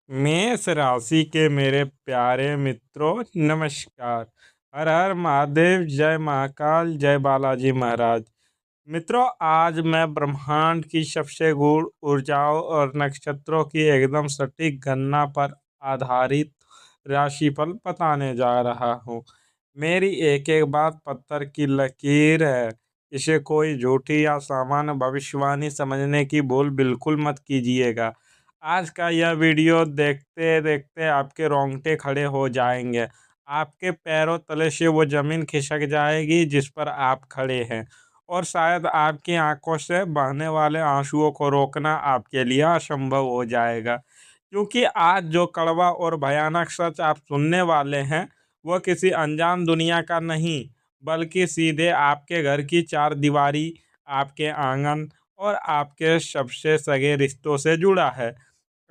मेष राशि के मेरे प्यारे मित्रों, नमस्कार। हर हर महादेव, जय महाकाल, जय बालाजी महाराज। मित्रों, आज मैं ब्रह्मांड की सबसे गूढ़ ऊर्जाओं और नक्षत्रों की एकदम सटीक गणना पर आधारित राशिफल बताने जा रहा हूँ। मेरी एक एक बात पत्थर की लकीर है। इसे कोई झूठी या सामान्य भविष्यवाणी समझने की भूल बिल्कुल मत कीजिएगा। आज का यह वीडियो देखते देखते आपके रोंगटे खड़े हो जाएंगे। आपके पैरों तले से वो जमीन खिसक जाएगी जिस पर आप खड़े हैं, और शायद आपकी आंखों से बहने वाले आंसुओं को रोकना आपके लिए असंभव हो जाएगा। क्योंकि आज जो कड़वा और भयानक सच आप सुनने वाले हैं, वह किसी अनजान दुनिया का नहीं, बल्कि सीधे आपके घर की चार दीवारी, आपके आंगन और आपके सबसे सगे रिश्तों से जुड़ा है।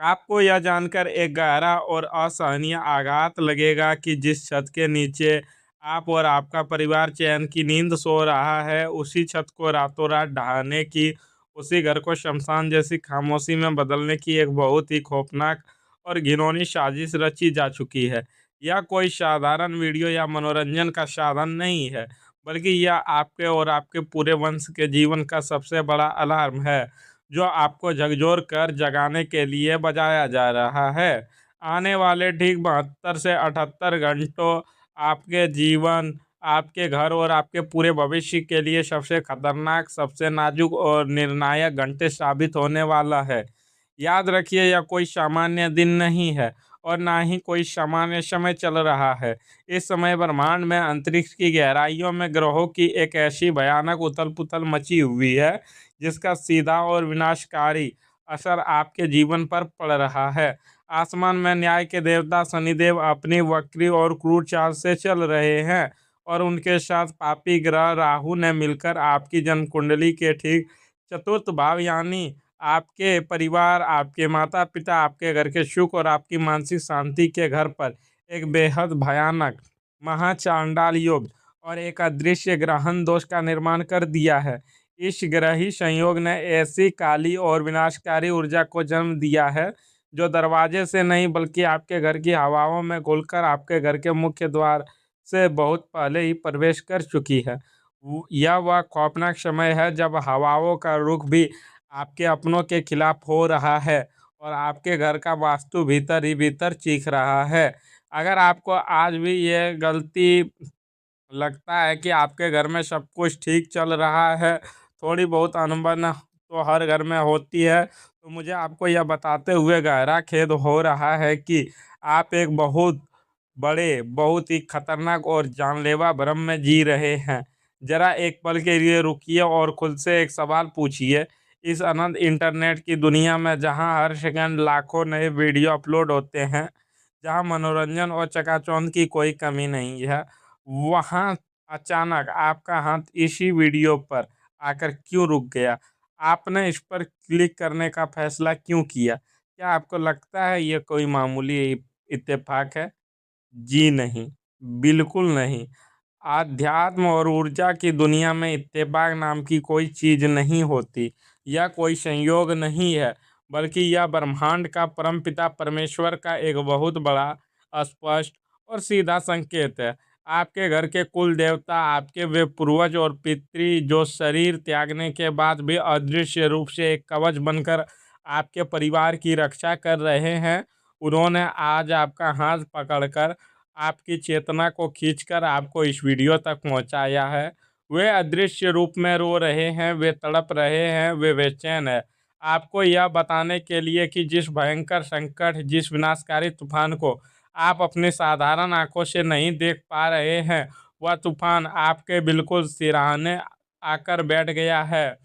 आपको यह जानकर एक गहरा और असहनीय आघात लगेगा कि जिस छत के नीचे आप और आपका परिवार चैन की नींद सो रहा है, उसी छत को रातों रात ढहाने की, उसी घर को शमशान जैसी खामोशी में बदलने की एक बहुत ही खौफनाक और घिनौनी साजिश रची जा चुकी है। यह कोई साधारण वीडियो या मनोरंजन का साधन नहीं है, बल्कि यह आपके और आपके पूरे वंश के जीवन का सबसे बड़ा अलार्म है, जो आपको झकझोर कर जगाने के लिए बजाया जा रहा है। आने वाले ठीक 72 से 78 घंटों आपके जीवन, आपके घर और आपके पूरे भविष्य के लिए सबसे खतरनाक, सबसे नाजुक और निर्णायक घंटे साबित होने वाला है। याद रखिए, यह कोई सामान्य दिन नहीं है और ना ही कोई सामान्य समय चल रहा है। इस समय ब्रह्मांड में, अंतरिक्ष की गहराइयों में ग्रहों की एक ऐसी भयानक उथल पुथल मची हुई है जिसका सीधा और विनाशकारी असर आपके जीवन पर पड़ रहा है। आसमान में न्याय के देवता शनिदेव अपनी वक्री और क्रूर चाल से चल रहे हैं, और उनके साथ पापी ग्रह राहु ने मिलकर आपकी जन्म कुंडली के ठीक चतुर्थ भाव, यानी आपके परिवार, आपके माता पिता, आपके घर के सुख और आपकी मानसिक शांति के घर पर एक बेहद भयानक महाचांडाल योग और एक अदृश्य ग्रहण दोष का निर्माण कर दिया है। इस ग्रही संयोग ने ऐसी काली और विनाशकारी ऊर्जा को जन्म दिया है, जो दरवाजे से नहीं बल्कि आपके घर की हवाओं में घुलकर आपके घर के मुख्य द्वार से बहुत पहले ही प्रवेश कर चुकी है। यह वह खौफनाक समय है जब हवाओं का रुख भी आपके अपनों के खिलाफ हो रहा है, और आपके घर का वास्तु भीतर ही भीतर चीख रहा है। अगर आपको आज भी यह गलती लगता है कि आपके घर में सब कुछ ठीक चल रहा है, थोड़ी बहुत अनबन तो हर घर में होती है, तो मुझे आपको यह बताते हुए गहरा खेद हो रहा है कि आप एक बहुत बड़े, बहुत ही खतरनाक और जानलेवा भ्रम में जी रहे हैं। जरा एक पल के लिए रुकिए और खुद से एक सवाल पूछिए। इस अनंत इंटरनेट की दुनिया में, जहां हर सेकंड लाखों नए वीडियो अपलोड होते हैं, जहां मनोरंजन और चकाचौंध की कोई कमी नहीं है, वहां अचानक आपका हाथ इसी वीडियो पर आकर क्यों रुक गया? आपने इस पर क्लिक करने का फैसला क्यों किया? क्या आपको लगता है यह कोई मामूली इत्तेफाक है? जी नहीं, बिल्कुल नहीं। आध्यात्म और ऊर्जा की दुनिया में इत्तेफाक नाम की कोई चीज नहीं होती। यह कोई संयोग नहीं है, बल्कि यह ब्रह्मांड का परमपिता परमेश्वर का एक बहुत बड़ा, स्पष्ट और सीधा संकेत है। आपके घर के कुल देवता, आपके वे पूर्वज और पितृ जो शरीर त्यागने के बाद भी अदृश्य रूप से एक कवच बनकर आपके परिवार की रक्षा कर रहे हैं, उन्होंने आज आपका हाथ पकड़कर आपकी चेतना को खींचकर आपको इस वीडियो तक पहुंचाया है। वे अदृश्य रूप में रो रहे हैं, वे तड़प रहे हैं, वे बेचैन है, आपको यह बताने के लिए कि जिस भयंकर संकट, जिस विनाशकारी तूफान को आप अपनी साधारण आंखों से नहीं देख पा रहे हैं, वह तूफान आपके बिल्कुल सिरहाने आकर बैठ गया है।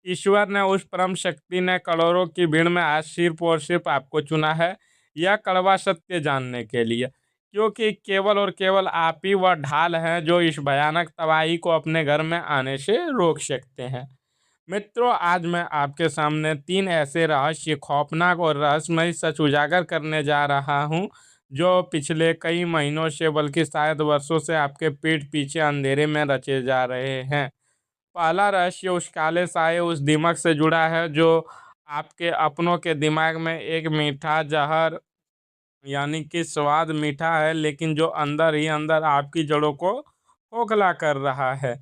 ईश्वर ने, उस परम शक्ति ने करोड़ों की भीड़ में आज सिर्फ और सिर्फ आपको चुना है, यह कड़वा सत्य जानने के लिए, क्योंकि केवल और केवल आप ही वह ढाल हैं जो इस भयानक तबाही को अपने घर में आने से रोक सकते हैं। मित्रों, आज मैं आपके सामने तीन ऐसे रहस्य, खौफनाक और रहस्यमय सच उजागर करने जा रहा हूं, जो पिछले कई महीनों से, बल्कि शायद वर्षों से आपके पीठ पीछे अंधेरे में रचे जा रहे हैं। पहला रहस्य उस काले साए, उस दिमक से जुड़ा है जो आपके अपनों के दिमाग में एक मीठा जहर यानी कि स्वाद मीठा है, लेकिन जो अंदर ही अंदर आपकी जड़ों को खोखला कर रहा है।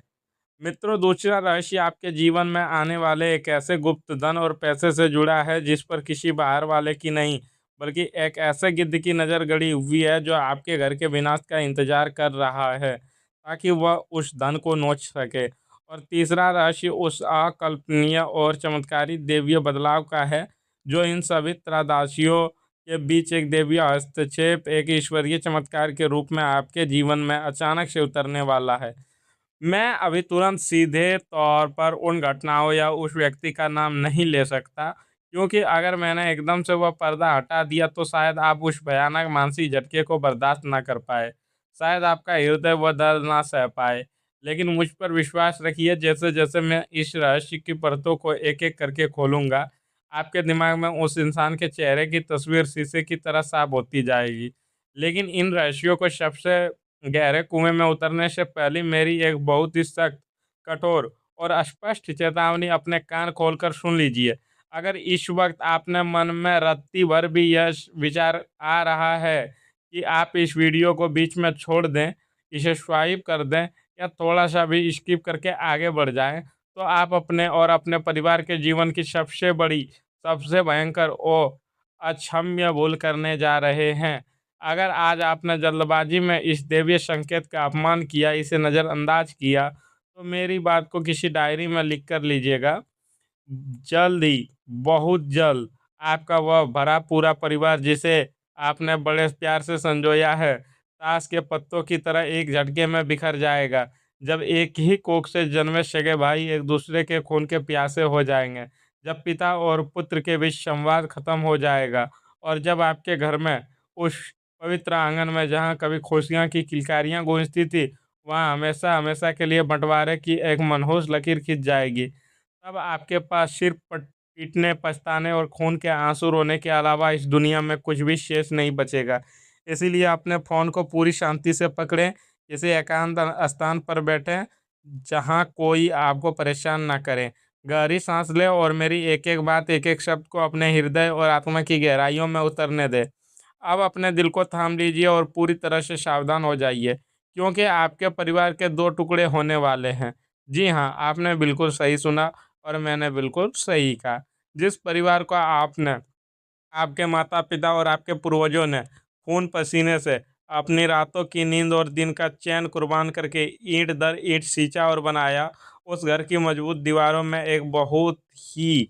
मित्रों, दूसरा रहस्य आपके जीवन में आने वाले एक ऐसे गुप्त धन और पैसे से जुड़ा है जिस पर किसी बाहर वाले की नहीं, बल्कि एक ऐसे गिद्ध की नज़र गड़ी हुई है जो आपके घर के विनाश का इंतजार कर रहा है ताकि वह उस धन को नोच सके। और तीसरा रहस्य उस अकल्पनीय और चमत्कारी देवीय बदलाव का है जो इन सभी त्रासदियों के बीच एक देवीय हस्तक्षेप, एक ईश्वरीय चमत्कार के रूप में आपके जीवन में अचानक से उतरने वाला है। मैं अभी तुरंत सीधे तौर पर उन घटनाओं या उस व्यक्ति का नाम नहीं ले सकता, क्योंकि अगर मैंने एकदम से वह पर्दा हटा दिया तो शायद आप उस भयानक मानसिक झटके को बर्दाश्त ना कर पाए। शायद आपका हृदय वह दर्द ना सह पाए। लेकिन मुझ पर विश्वास रखिए, जैसे-जैसे मैं इस रहस्य की परतों को एक-एक करके खोलूँगा, आपके दिमाग में उस इंसान के चेहरे की तस्वीर शीशे की तरह साफ होती जाएगी। लेकिन इन रहस्यों को सबसे गहरे कुएं में उतरने से पहले मेरी एक बहुत ही सख्त, कठोर और स्पष्ट चेतावनी अपने कान खोलकर सुन लीजिए। अगर इस वक्त आपने मन में रत्ती भर भी यह विचार आ रहा है कि आप इस वीडियो को बीच में छोड़ दें, इसे स्वाइप कर दें या थोड़ा-सा भी स्किप करके आगे बढ़ जाएँ, तो आप अपने और अपने परिवार के जीवन की सबसे बड़ी, सबसे भयंकर और अक्षम्य भूल करने जा रहे हैं। अगर आज आपने जल्दबाजी में इस दैवीय संकेत का अपमान किया, इसे नज़रअंदाज किया, तो मेरी बात को किसी डायरी में लिख कर लीजिएगा। जल्द ही, बहुत जल्द आपका वह भरा पूरा परिवार जिसे आपने बड़े प्यार से संजोया है, ताश के पत्तों की तरह एक झटके में बिखर जाएगा। जब एक ही कोख से जन्मे सगे भाई एक दूसरे के खून के प्यासे हो जाएंगे, जब पिता और पुत्र के बीच संवाद खत्म हो जाएगा, और जब आपके घर में, उस पवित्र आंगन में जहाँ कभी खुशियाँ की किलकारियाँ गूंजती थी, वहाँ हमेशा हमेशा के लिए बंटवारे की एक मनहूस लकीर खिंच जाएगी। तब आपके पास सिर्फ पीटने, पछताने और खून के आंसू रोने के अलावा इस दुनिया में कुछ भी शेष नहीं बचेगा। इसीलिए अपने फ़ोन को पूरी शांति से पकड़ें, किसी एकांत स्थान पर बैठें, जहाँ कोई आपको परेशान ना करे। गहरी सांस लें और मेरी एक-एक बात, एक-एक शब्द को अपने हृदय और आत्मा की गहराइयों में उतरने दें। अब अपने दिल को थाम लीजिए और पूरी तरह से सावधान हो जाइए, क्योंकि आपके परिवार के 2 टुकड़े होने वाले हैं। जी हाँ, आपने बिल्कुल सही सुना और मैंने बिल्कुल सही कहा। जिस परिवार को आपने, आपके माता-पिता और आपके पूर्वजों ने खून-पसीने से अपनी रातों की नींद और दिन का चैन कुर्बान करके ईंट दर ईंट सींचा और बनाया, उस घर की मजबूत दीवारों में एक बहुत ही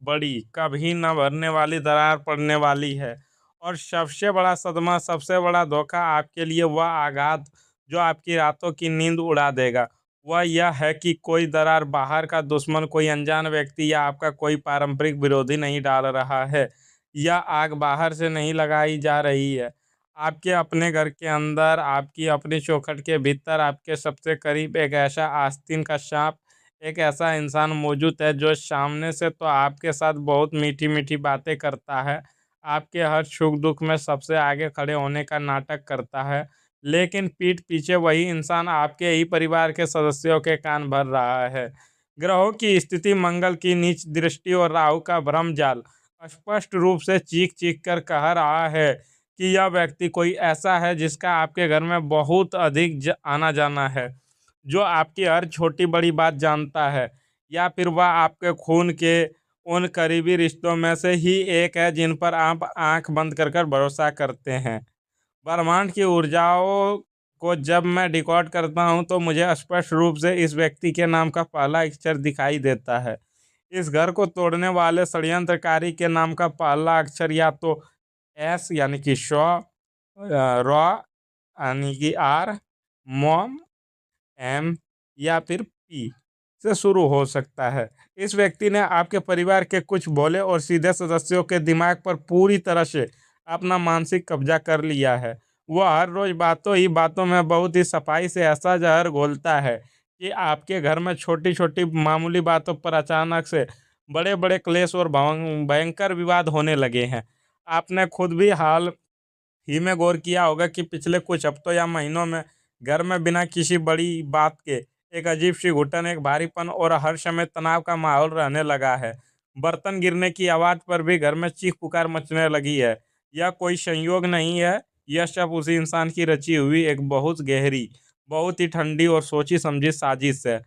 बड़ी, कभी न भरने वाली दरार पड़ने वाली है। और सबसे बड़ा सदमा, सबसे बड़ा धोखा आपके लिए वह आघात जो आपकी रातों की नींद उड़ा देगा, वह यह है कि कोई दरार बाहर का दुश्मन, कोई अनजान व्यक्ति या आपका कोई पारंपरिक विरोधी नहीं डाल रहा है। यह आग बाहर से नहीं लगाई जा रही है। आपके अपने घर के अंदर, आपकी अपनी चौखट के भीतर, आपके सबसे करीब एक ऐसा आस्तीन का साँप, एक ऐसा इंसान मौजूद है जो सामने से तो आपके साथ बहुत मीठी-मीठी बातें करता है, आपके हर सुख-दुख में सबसे आगे खड़े होने का नाटक करता है, लेकिन पीठ पीछे वही इंसान आपके ही परिवार के सदस्यों के कान भर रहा है। ग्रहों की स्थिति, मंगल की नीच दृष्टि और राहु का भ्रम जाल स्पष्ट रूप से चीख-चीख कर कह रहा है कि यह व्यक्ति कोई ऐसा है जिसका आपके घर में बहुत अधिक आना-जाना है, जो आपकी हर छोटी-बड़ी बात जानता है, या फिर वह आपके खून के उन करीबी रिश्तों में से ही एक है जिन पर आप आँख बंद कर कर भरोसा करते हैं। ब्रह्मांड की ऊर्जाओं को जब मैं डिकोड करता हूँ तो मुझे स्पष्ट रूप से इस व्यक्ति के नाम का पहला अक्षर दिखाई देता है। इस घर को तोड़ने वाले षड्यंत्रकारी के नाम का पहला अक्षर या तो एस यानी कि रॉ यानी कि आर, मॉम एम, या फिर पी से शुरू हो सकता है। इस व्यक्ति ने आपके परिवार के कुछ भोले और सीधे सदस्यों के दिमाग पर पूरी तरह से अपना मानसिक कब्जा कर लिया है। वह हर रोज बातों ही बातों में बहुत ही सफाई से ऐसा जहर घोलता है कि आपके घर में छोटी-छोटी मामूली बातों पर अचानक से बड़े-बड़े क्लेश और भयंकर विवाद होने लगे हैं। आपने खुद भी हाल ही में गौर किया होगा कि पिछले कुछ हफ्तों या महीनों में घर में बिना किसी बड़ी बात के एक अजीब सी घुटन, एक भारीपन और हर समय तनाव का माहौल रहने लगा है। बर्तन गिरने की आवाज़ पर भी घर में चीख पुकार मचने लगी है। यह कोई संयोग नहीं है, यह सब उसी इंसान की रची हुई एक बहुत गहरी, बहुत ही ठंडी और सोची समझी साजिश है।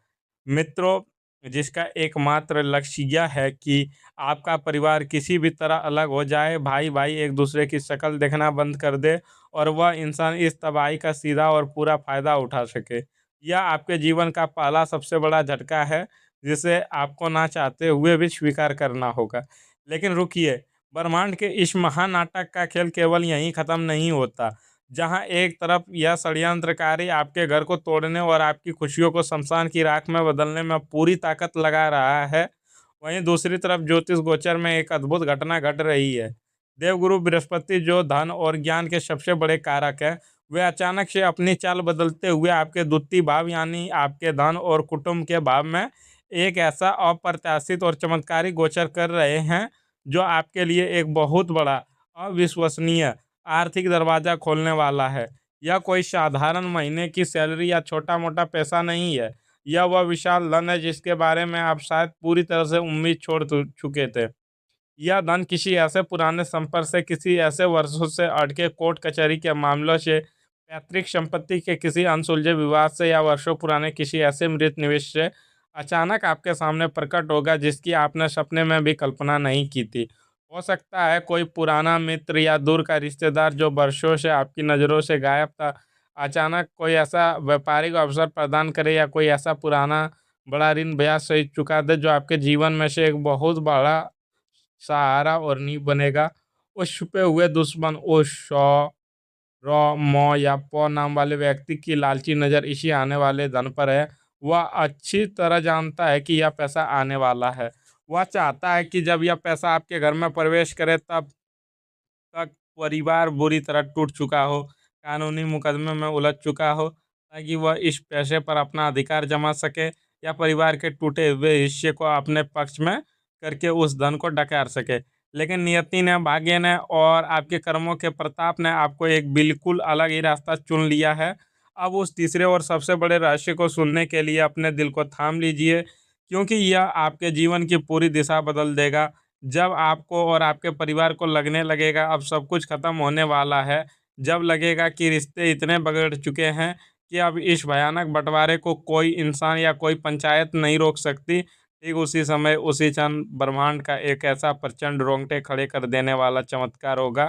मित्रों, जिसका एकमात्र लक्ष्य यह है कि आपका परिवार किसी भी तरह अलग हो जाए, भाई भाई एक दूसरे की शक्ल देखना बंद कर दे और वह इंसान इस तबाही का सीधा और पूरा फायदा उठा सके। यह आपके जीवन का पहला सबसे बड़ा झटका है, जिसे आपको ना चाहते हुए भी स्वीकार करना होगा। लेकिन रुकिए, ब्रह्मांड के इस महानाटक का खेल केवल यहीं खत्म नहीं होता। जहां एक तरफ यह षड्यंत्रकारी आपके घर को तोड़ने और आपकी खुशियों को शमशान की राख में बदलने में पूरी ताकत लगा रहा है, वहीं दूसरी तरफ ज्योतिष गोचर में एक अद्भुत घटना घट रही है। देवगुरु बृहस्पति, जो धन और ज्ञान के सबसे बड़े कारक है, वे अचानक से अपनी चाल बदलते हुए आपके द्वितीय भाव यानी आपके धन और कुटुंब के भाव में एक ऐसा अप्रत्याशित और चमत्कारी गोचर कर रहे हैं, जो आपके लिए एक बहुत बड़ा, अविश्वसनीय आर्थिक दरवाजा खोलने वाला है। यह कोई साधारण महीने की सैलरी या छोटा मोटा पैसा नहीं है। यह वह विशाल धन है जिसके बारे में आप शायद पूरी तरह से उम्मीद छोड़ चुके थे। यह धन किसी ऐसे पुराने संपर्क से, किसी ऐसे वर्षों से अटके कोर्ट कचहरी के मामलों से, पैतृक संपत्ति के किसी अनसुलझे विवाद से या वर्षों पुराने किसी ऐसे मृत निवेश से अचानक आपके सामने प्रकट होगा जिसकी आपने सपने में भी कल्पना नहीं की थी। हो सकता है कोई पुराना मित्र या दूर का रिश्तेदार जो वर्षों से आपकी नज़रों से गायब था, अचानक कोई ऐसा व्यापारिक अवसर प्रदान करे या कोई ऐसा पुराना बड़ा ऋण ब्याज सहित चुका दे जो आपके जीवन में से एक बहुत बड़ा सहारा और नींव बनेगा। उस छुपे हुए दुश्मन, उस र, म या प नाम वाले व्यक्ति की लालची नज़र इसी आने वाले धन पर है। वह अच्छी तरह जानता है कि यह पैसा आने वाला है। वह चाहता है कि जब यह पैसा आपके घर में प्रवेश करे तब तक परिवार बुरी तरह टूट चुका हो, कानूनी मुकदमे में उलझ चुका हो, ताकि वह इस पैसे पर अपना अधिकार जमा सके या परिवार के टूटे हुए हिस्से को अपने पक्ष में करके उस धन को डकार सके। लेकिन नियति ने, भाग्य ने और आपके कर्मों के प्रताप ने आपको एक बिल्कुल अलग ही रास्ता चुन लिया है। अब उस तीसरे और सबसे बड़े रहस्य को सुनने के लिए अपने दिल को थाम लीजिए, क्योंकि यह आपके जीवन की पूरी दिशा बदल देगा। जब आपको और आपके परिवार को लगने लगेगा अब सब कुछ खत्म होने वाला है, जब लगेगा कि रिश्ते इतने बिगड़ चुके हैं कि अब इस भयानक बंटवारे को कोई इंसान या कोई पंचायत नहीं रोक सकती, ठीक उसी समय, उसी क्षण ब्रह्मांड का एक ऐसा प्रचंड रोंगटे खड़े कर देने वाला चमत्कार होगा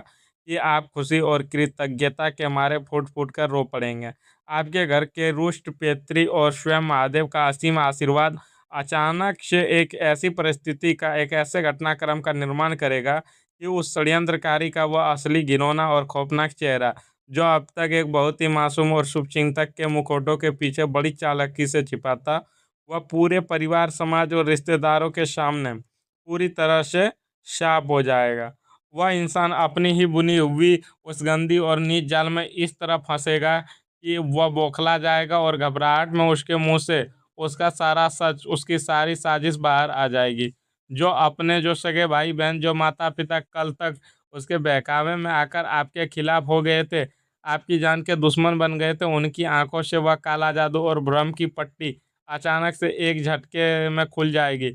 कि आप खुशी और कृतज्ञता के मारे फूट फूट कर रो पड़ेंगे। आपके घर के रुष्ट पेत्री और स्वयं महादेव का असीम आशीर्वाद अचानक से एक ऐसी परिस्थिति का, एक ऐसे घटनाक्रम का निर्माण करेगा कि उस षड्यंत्रकारी का वह असली घिनौना और खौफनाक चेहरा, जो अब तक एक बहुत ही मासूम और शुभचिंतक के मुखौटों के पीछे बड़ी चालाकी से छिपा था, वह पूरे परिवार, समाज और रिश्तेदारों के सामने पूरी तरह से साफ हो जाएगा। वह इंसान अपनी ही बुनी हुई उस गंदी और नीच जाल में इस तरह फंसेगा कि वह बौखला जाएगा और घबराहट में उसके मुंह से उसका सारा सच, उसकी सारी साजिश बाहर आ जाएगी। जो सगे भाई बहन, जो माता पिता कल तक उसके बहकावे में आकर आपके खिलाफ हो गए थे, आपकी जान के दुश्मन बन गए थे, उनकी आंखों से वह काला जादू और भ्रम की पट्टी अचानक से एक झटके में खुल जाएगी।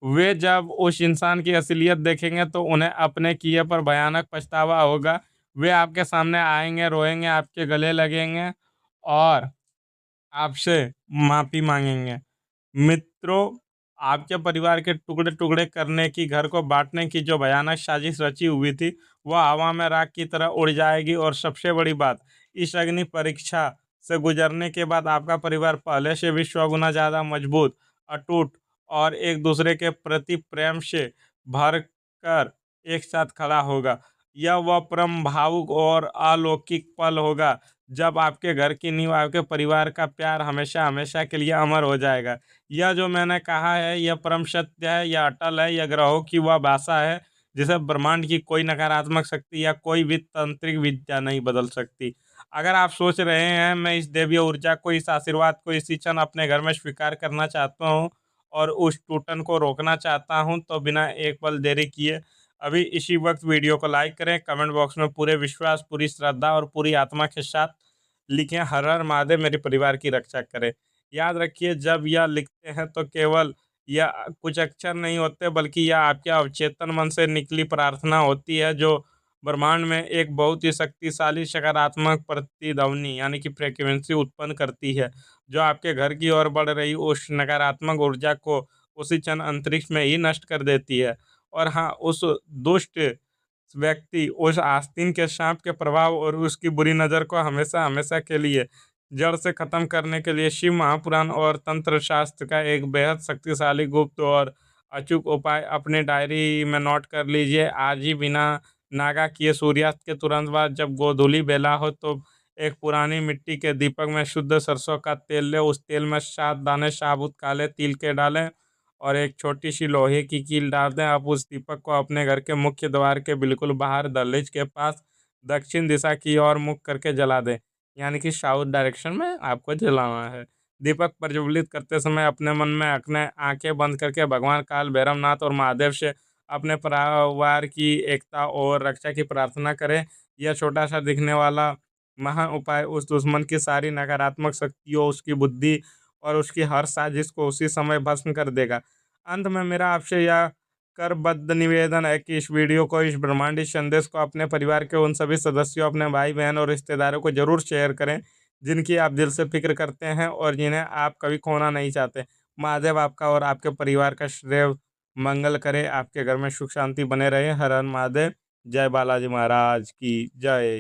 वे जब उस इंसान की असलियत देखेंगे तो उन्हें अपने किए पर भयानक पछतावा होगा। वे आपके सामने आएंगे, रोएंगे, आपके गले लगेंगे और आपसे माफ़ी मांगेंगे। मित्रों, आपके परिवार के टुकड़े टुकड़े करने की, घर को बांटने की जो भयानक साजिश रची हुई थी, वह हवा में राख की तरह उड़ जाएगी और सबसे बड़ी बात, इस अग्नि परीक्षा से गुजरने के बाद आपका परिवार पहले से भी 100 गुना ज़्यादा मजबूत, अटूट और एक दूसरे के प्रति प्रेम से भर कर एक साथ खड़ा होगा। यह वह परम भावुक और अलौकिक पल होगा जब आपके घर की नींव, आपके परिवार का प्यार हमेशा हमेशा के लिए अमर हो जाएगा। यह जो मैंने कहा है, यह परम सत्य है, यह अटल है, यह ग्रहों की वह भाषा है जिसे ब्रह्मांड की कोई नकारात्मक शक्ति या कोई भी तांत्रिक विद्या नहीं बदल सकती। अगर आप सोच रहे हैं मैं इस दैवीय ऊर्जा को, इस आशीर्वाद को इसी क्षण अपने घर में स्वीकार करना चाहता हूँ और उस टूटन को रोकना चाहता हूँ, तो बिना एक पल देरी किए अभी इसी वक्त वीडियो को लाइक करें, कमेंट बॉक्स में पूरे विश्वास, पूरी श्रद्धा और पूरी आत्मा के साथ लिखें, हर हर महादेव मेरे परिवार की रक्षा करें। याद रखिए, जब यह लिखते हैं तो केवल यह कुछ अक्षर नहीं होते, बल्कि यह आपके अवचेतन मन से निकली प्रार्थना होती है, जो ब्रह्मांड में एक बहुत ही शक्तिशाली सकारात्मक प्रतिध्वनि यानी कि फ्रीक्वेंसी उत्पन्न करती है, जो आपके घर की ओर बढ़ रही उस नकारात्मक ऊर्जा को उसी क्षण अंतरिक्ष में ही नष्ट कर देती है। और हाँ, उस दुष्ट व्यक्ति, उस आस्तीन के सांप के प्रभाव और उसकी बुरी नज़र को हमेशा हमेशा के लिए जड़ से खत्म करने के लिए शिव महापुराण और तंत्र शास्त्र का एक बेहद शक्तिशाली गुप्त और अचूक उपाय अपने डायरी में नोट कर लीजिए। आज ही बिना नागा किए सूर्यास्त के तुरंत बाद जब गोधूली बेला हो तो एक पुरानी मिट्टी के दीपक में शुद्ध सरसों का तेल ले, उस तेल में 7 दाने साबुत काले तिल के डालें और एक छोटी सी लोहे की कील डाल दें। आप उस दीपक को अपने घर के मुख्य द्वार के बिल्कुल बाहर दहलीज के पास दक्षिण दिशा की ओर मुख करके जला दें, यानी कि साउथ डायरेक्शन में आपको जलाना है। दीपक प्रज्वलित करते समय अपने मन में अपने आंखें बंद करके भगवान काल भैरवनाथ और महादेव से अपने परिवार की एकता और रक्षा की प्रार्थना करें। यह छोटा सा दिखने वाला महान उपाय उस दुश्मन की सारी नकारात्मक शक्तियों, उसकी बुद्धि और उसकी हर साजिश को उसी समय भस्म कर देगा। अंत में मेरा आपसे यह करबद्ध निवेदन है कि इस वीडियो को, इस ब्रह्मांडी संदेश को अपने परिवार के उन सभी सदस्यों, अपने भाई बहन और रिश्तेदारों को जरूर शेयर करें जिनकी आप दिल से फिक्र करते हैं और जिन्हें आप कभी खोना नहीं चाहते। महादेव आपका और आपके परिवार का श्रेय मंगल करे, आपके घर में सुख शांति बने रहे। हर हर महादेव। जय बालाजी महाराज की जय।